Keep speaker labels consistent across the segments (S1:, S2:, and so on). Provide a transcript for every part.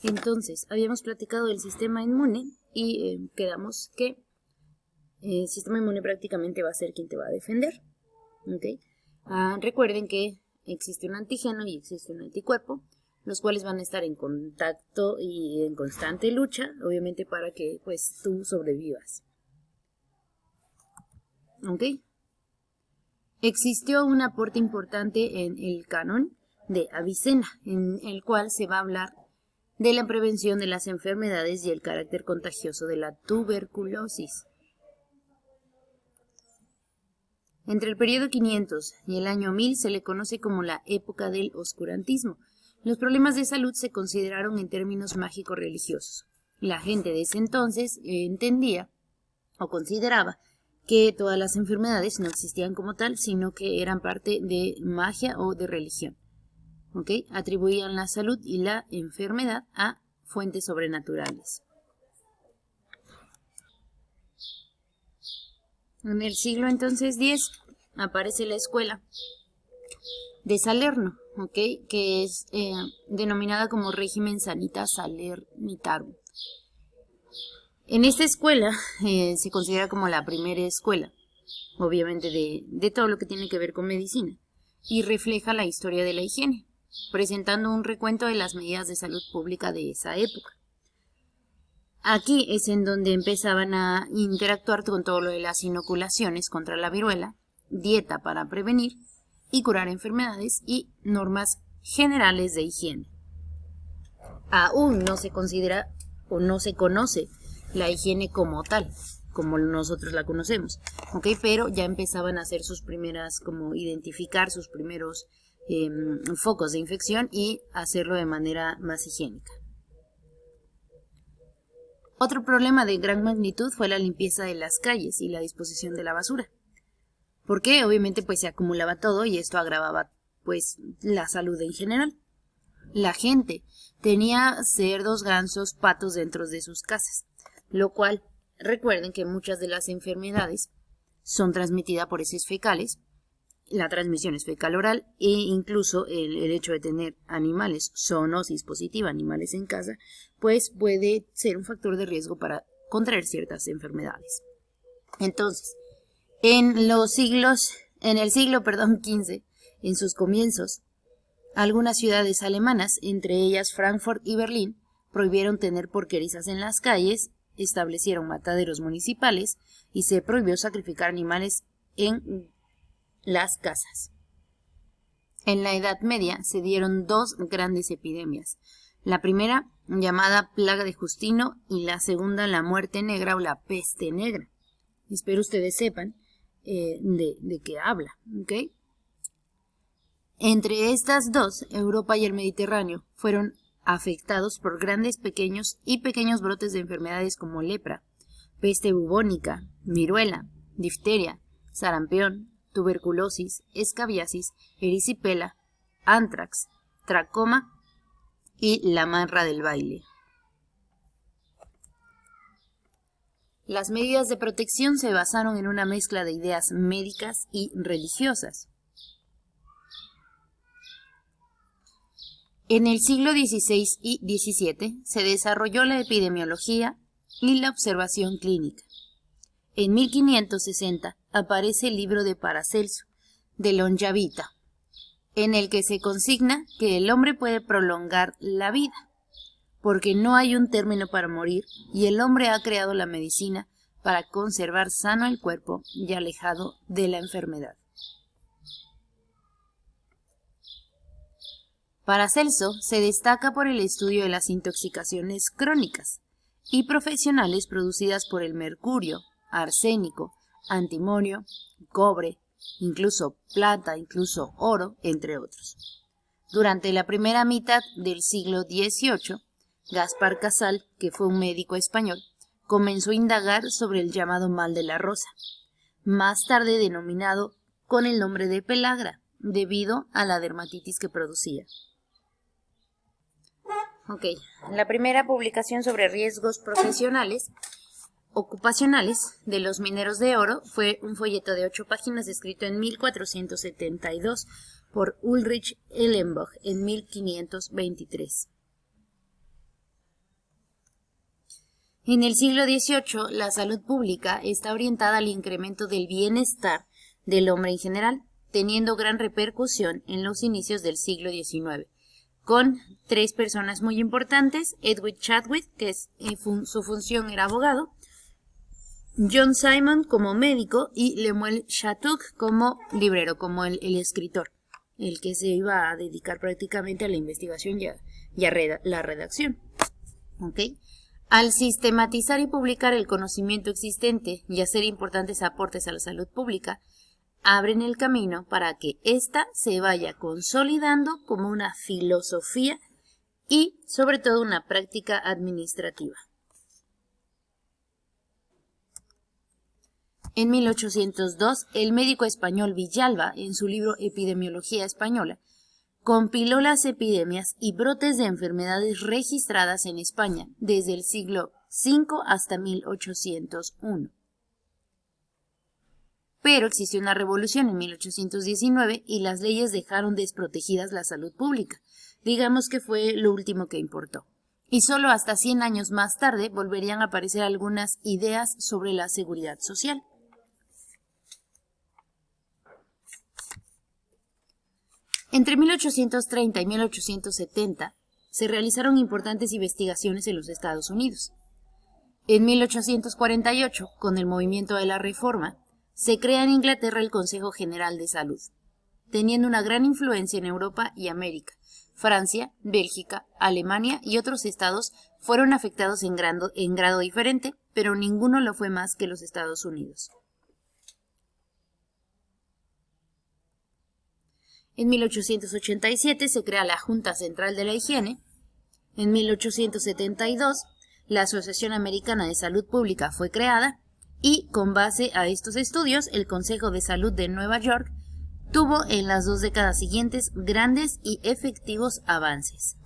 S1: Entonces, habíamos platicado del sistema inmune y quedamos que el sistema inmune prácticamente va a ser quien te va a defender. ¿Okay? Recuerden que existe un antígeno y existe un anticuerpo, los cuales van a estar en contacto y en constante lucha, obviamente para que pues tú sobrevivas. ¿Ok? Existió un aporte importante en el canon de Avicena, en el cual se va a hablar de la prevención de las enfermedades y el carácter contagioso de la tuberculosis. Entre el periodo 500 y el año 1000 se le conoce como la época del oscurantismo. Los problemas de salud se consideraron en términos mágico-religiosos. La gente de ese entonces entendía o consideraba que todas las enfermedades no existían como tal, sino que eran parte de magia o de religión. ¿Okay? Atribuían la salud y la enfermedad a fuentes sobrenaturales. En el siglo entonces X aparece la escuela de Salerno, ¿okay? Que es denominada como Régimen Sanita Salernitarum. En esta escuela se considera como la primera escuela, obviamente de todo lo que tiene que ver con medicina, y refleja la historia de la higiene, presentando un recuento de las medidas de salud pública de esa época. Aquí es en donde empezaban a interactuar con todo lo de las inoculaciones contra la viruela, dieta para prevenir y curar enfermedades y normas generales de higiene. Aún no se considera o no se conoce la higiene como tal, como nosotros la conocemos, ¿ok? Pero ya empezaban a hacer sus primeras, como identificar sus primeros focos de infección y hacerlo de manera más higiénica. Otro problema de gran magnitud fue la limpieza de las calles y la disposición de la basura. Porque obviamente pues se acumulaba todo y esto agravaba pues la salud en general. La gente tenía cerdos, gansos, patos dentro de sus casas, lo cual recuerden que muchas de las enfermedades son transmitidas por heces fecales. La transmisión es fecal oral e incluso el hecho de tener animales, zoonosis positiva, animales en casa, pues puede ser un factor de riesgo para contraer ciertas enfermedades. Entonces, en el siglo XV, en sus comienzos, algunas ciudades alemanas, entre ellas Frankfurt y Berlín, prohibieron tener porquerizas en las calles, establecieron mataderos municipales y se prohibió sacrificar animales en las casas. En la Edad Media se dieron dos grandes epidemias. La primera, llamada Plaga de Justino, y la segunda, la Muerte Negra o la Peste Negra. Espero ustedes sepan de qué habla, ¿ok? Entre estas dos, Europa y el Mediterráneo fueron afectados por grandes, pequeños y pequeños brotes de enfermedades como lepra, peste bubónica, viruela, difteria, sarampión, tuberculosis, escabiasis, erisipela, antrax, tracoma y la marra del baile. Las medidas de protección se basaron en una mezcla de ideas médicas y religiosas. En el siglo XVI y XVII se desarrolló la epidemiología y la observación clínica. En 1560 aparece el libro de Paracelso, de Longavita, en el que se consigna que el hombre puede prolongar la vida, porque no hay un término para morir y el hombre ha creado la medicina para conservar sano el cuerpo y alejado de la enfermedad. Paracelso se destaca por el estudio de las intoxicaciones crónicas y profesionales producidas por el mercurio, arsénico, antimonio, cobre, incluso plata, incluso oro, entre otros. Durante la primera mitad del siglo XVIII, Gaspar Casal, que fue un médico español, comenzó a indagar sobre el llamado mal de la rosa, más tarde denominado con el nombre de pelagra, debido a la dermatitis que producía. La primera publicación sobre riesgos ocupacionales de los mineros de oro fue un folleto de 8 páginas escrito en 1472 por Ulrich Ellenbogen en 1523. En el siglo XVIII, la salud pública está orientada al incremento del bienestar del hombre en general, teniendo gran repercusión en los inicios del siglo XIX, con 3 personas muy importantes: Edwin Chadwick, que su función era abogado, John Simon como médico y Lemuel Shattuck como librero, como el escritor, el que se iba a dedicar prácticamente a la investigación y a la redacción. ¿Okay? Al sistematizar y publicar el conocimiento existente y hacer importantes aportes a la salud pública, abren el camino para que ésta se vaya consolidando como una filosofía y, sobre todo, una práctica administrativa. En 1802, el médico español Villalba, en su libro Epidemiología Española, compiló las epidemias y brotes de enfermedades registradas en España desde el siglo V hasta 1801. Pero existió una revolución en 1819 y las leyes dejaron desprotegidas la salud pública. Digamos que fue lo último que importó. Y solo hasta 100 años más tarde volverían a aparecer algunas ideas sobre la seguridad social. Entre 1830 y 1870 se realizaron importantes investigaciones en los Estados Unidos. En 1848, con el movimiento de la Reforma, se crea en Inglaterra el Consejo General de Salud, teniendo una gran influencia en Europa y América. Francia, Bélgica, Alemania y otros estados fueron afectados en grado diferente, pero ninguno lo fue más que los Estados Unidos. En 1887 se crea la Junta Central de la Higiene. En 1872, la Asociación Americana de Salud Pública fue creada y, con base a estos estudios, el Consejo de Salud de Nueva York tuvo en las 2 décadas siguientes grandes y efectivos avances.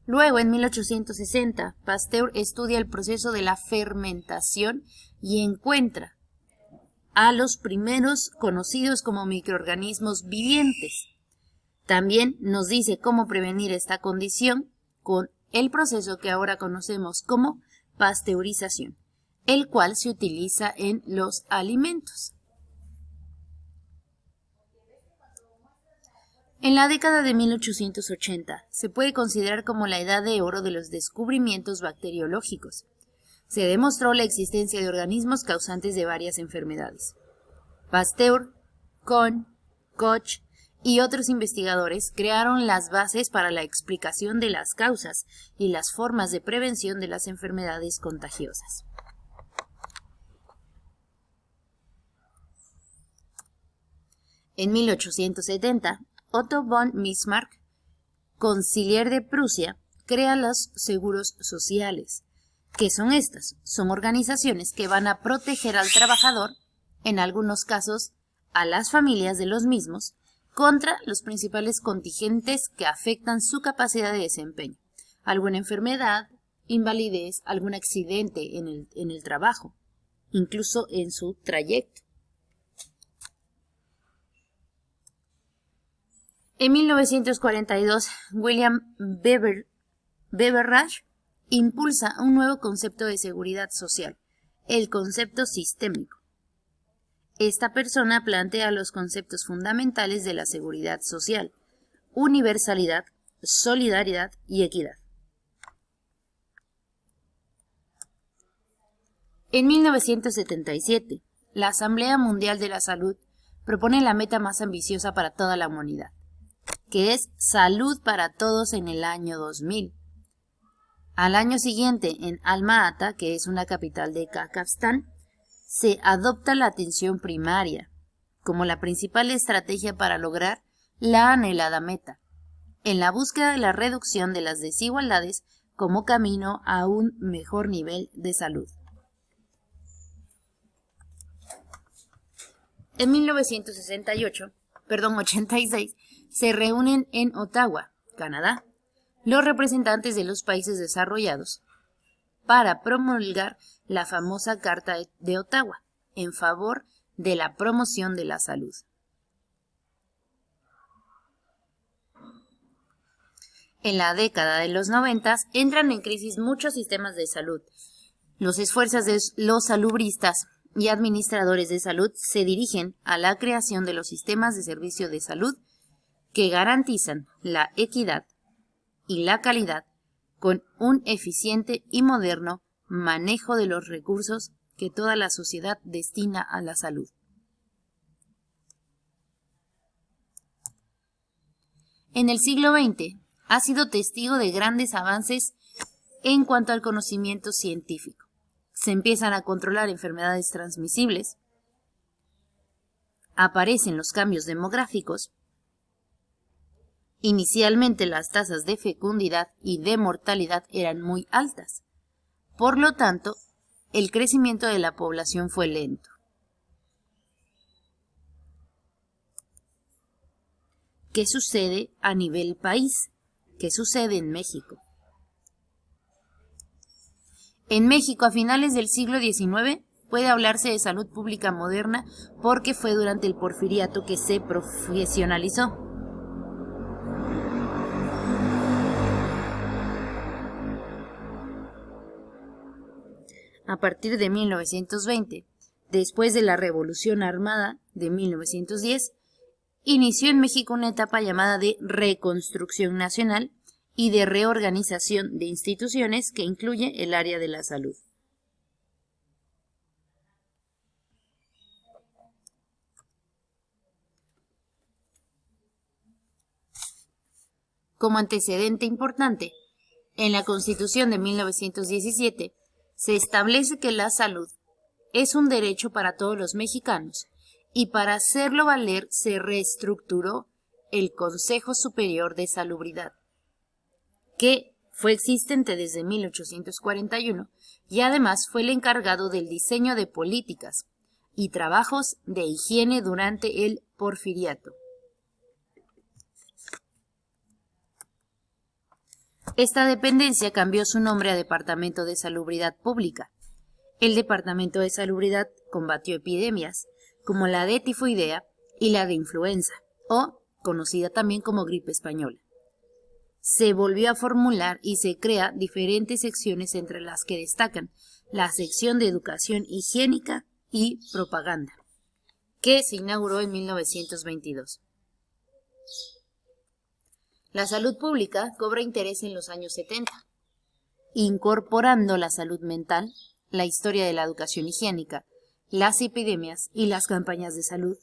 S1: Luego, en 1860, Pasteur estudia el proceso de la fermentación y encuentra a los primeros conocidos como microorganismos vivientes. También nos dice cómo prevenir esta condición con el proceso que ahora conocemos como pasteurización, el cual se utiliza en los alimentos. En la década de 1880 se puede considerar como la edad de oro de los descubrimientos bacteriológicos. Se demostró la existencia de organismos causantes de varias enfermedades. Pasteur, Kohn, Koch y otros investigadores crearon las bases para la explicación de las causas y las formas de prevención de las enfermedades contagiosas. En 1870, Otto von Bismarck, conciliar de Prusia, crea los seguros sociales. ¿Qué son estas? Son organizaciones que van a proteger al trabajador, en algunos casos a las familias de los mismos, contra los principales contingentes que afectan su capacidad de desempeño: alguna enfermedad, invalidez, algún accidente en el trabajo, incluso en su trayecto. En 1942, William Beveridge impulsa un nuevo concepto de seguridad social, el concepto sistémico. Esta persona plantea los conceptos fundamentales de la seguridad social: universalidad, solidaridad y equidad. En 1977, la Asamblea Mundial de la Salud propone la meta más ambiciosa para toda la humanidad, que es salud para todos en el año 2000. Al año siguiente, en Alma-Ata, que es una capital de Kazajstán, se adopta la atención primaria como la principal estrategia para lograr la anhelada meta, en la búsqueda de la reducción de las desigualdades como camino a un mejor nivel de salud. En 1986, se reúnen en Ottawa, Canadá, los representantes de los países desarrollados para promulgar la famosa Carta de Ottawa en favor de la promoción de la salud. En la década de los 90 entran en crisis muchos sistemas de salud. Los esfuerzos de los salubristas y administradores de salud se dirigen a la creación de los sistemas de servicio de salud que garantizan la equidad y la calidad con un eficiente y moderno manejo de los recursos que toda la sociedad destina a la salud. En el siglo XX ha sido testigo de grandes avances en cuanto al conocimiento científico. Se empiezan a controlar enfermedades transmisibles, aparecen los cambios demográficos. Inicialmente las tasas de fecundidad y de mortalidad eran muy altas. Por lo tanto, el crecimiento de la población fue lento. ¿Qué sucede a nivel país? ¿Qué sucede en México? En México, a finales del siglo XIX, puede hablarse de salud pública moderna porque fue durante el Porfiriato que se profesionalizó. A partir de 1920, después de la Revolución Armada de 1910, inició en México una etapa llamada de reconstrucción nacional y de reorganización de instituciones que incluye el área de la salud. Como antecedente importante, en la Constitución de 1917 se establece que la salud es un derecho para todos los mexicanos y para hacerlo valer se reestructuró el Consejo Superior de Salubridad, que fue existente desde 1841 y además fue el encargado del diseño de políticas y trabajos de higiene durante el Porfiriato. Esta dependencia cambió su nombre a Departamento de Salubridad Pública. El Departamento de Salubridad combatió epidemias como la de tifoidea y la de influenza, o conocida también como gripe española. Se volvió a formular y se crea diferentes secciones entre las que destacan la sección de Educación Higiénica y Propaganda, que se inauguró en 1922. La salud pública cobra interés en los años 70, incorporando la salud mental, la historia de la educación higiénica, las epidemias y las campañas de salud,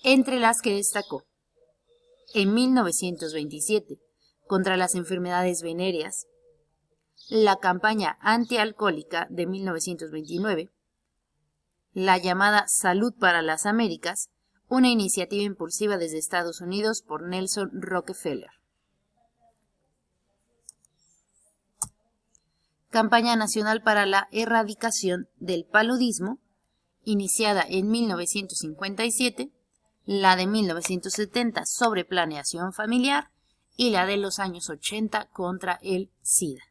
S1: entre las que destacó en 1927 contra las enfermedades venéreas, la campaña antialcohólica de 1929, la llamada Salud para las Américas, una iniciativa impulsiva desde Estados Unidos por Nelson Rockefeller. Campaña Nacional para la Erradicación del Paludismo, iniciada en 1957, la de 1970 sobre planeación familiar y la de los años 80 contra el SIDA.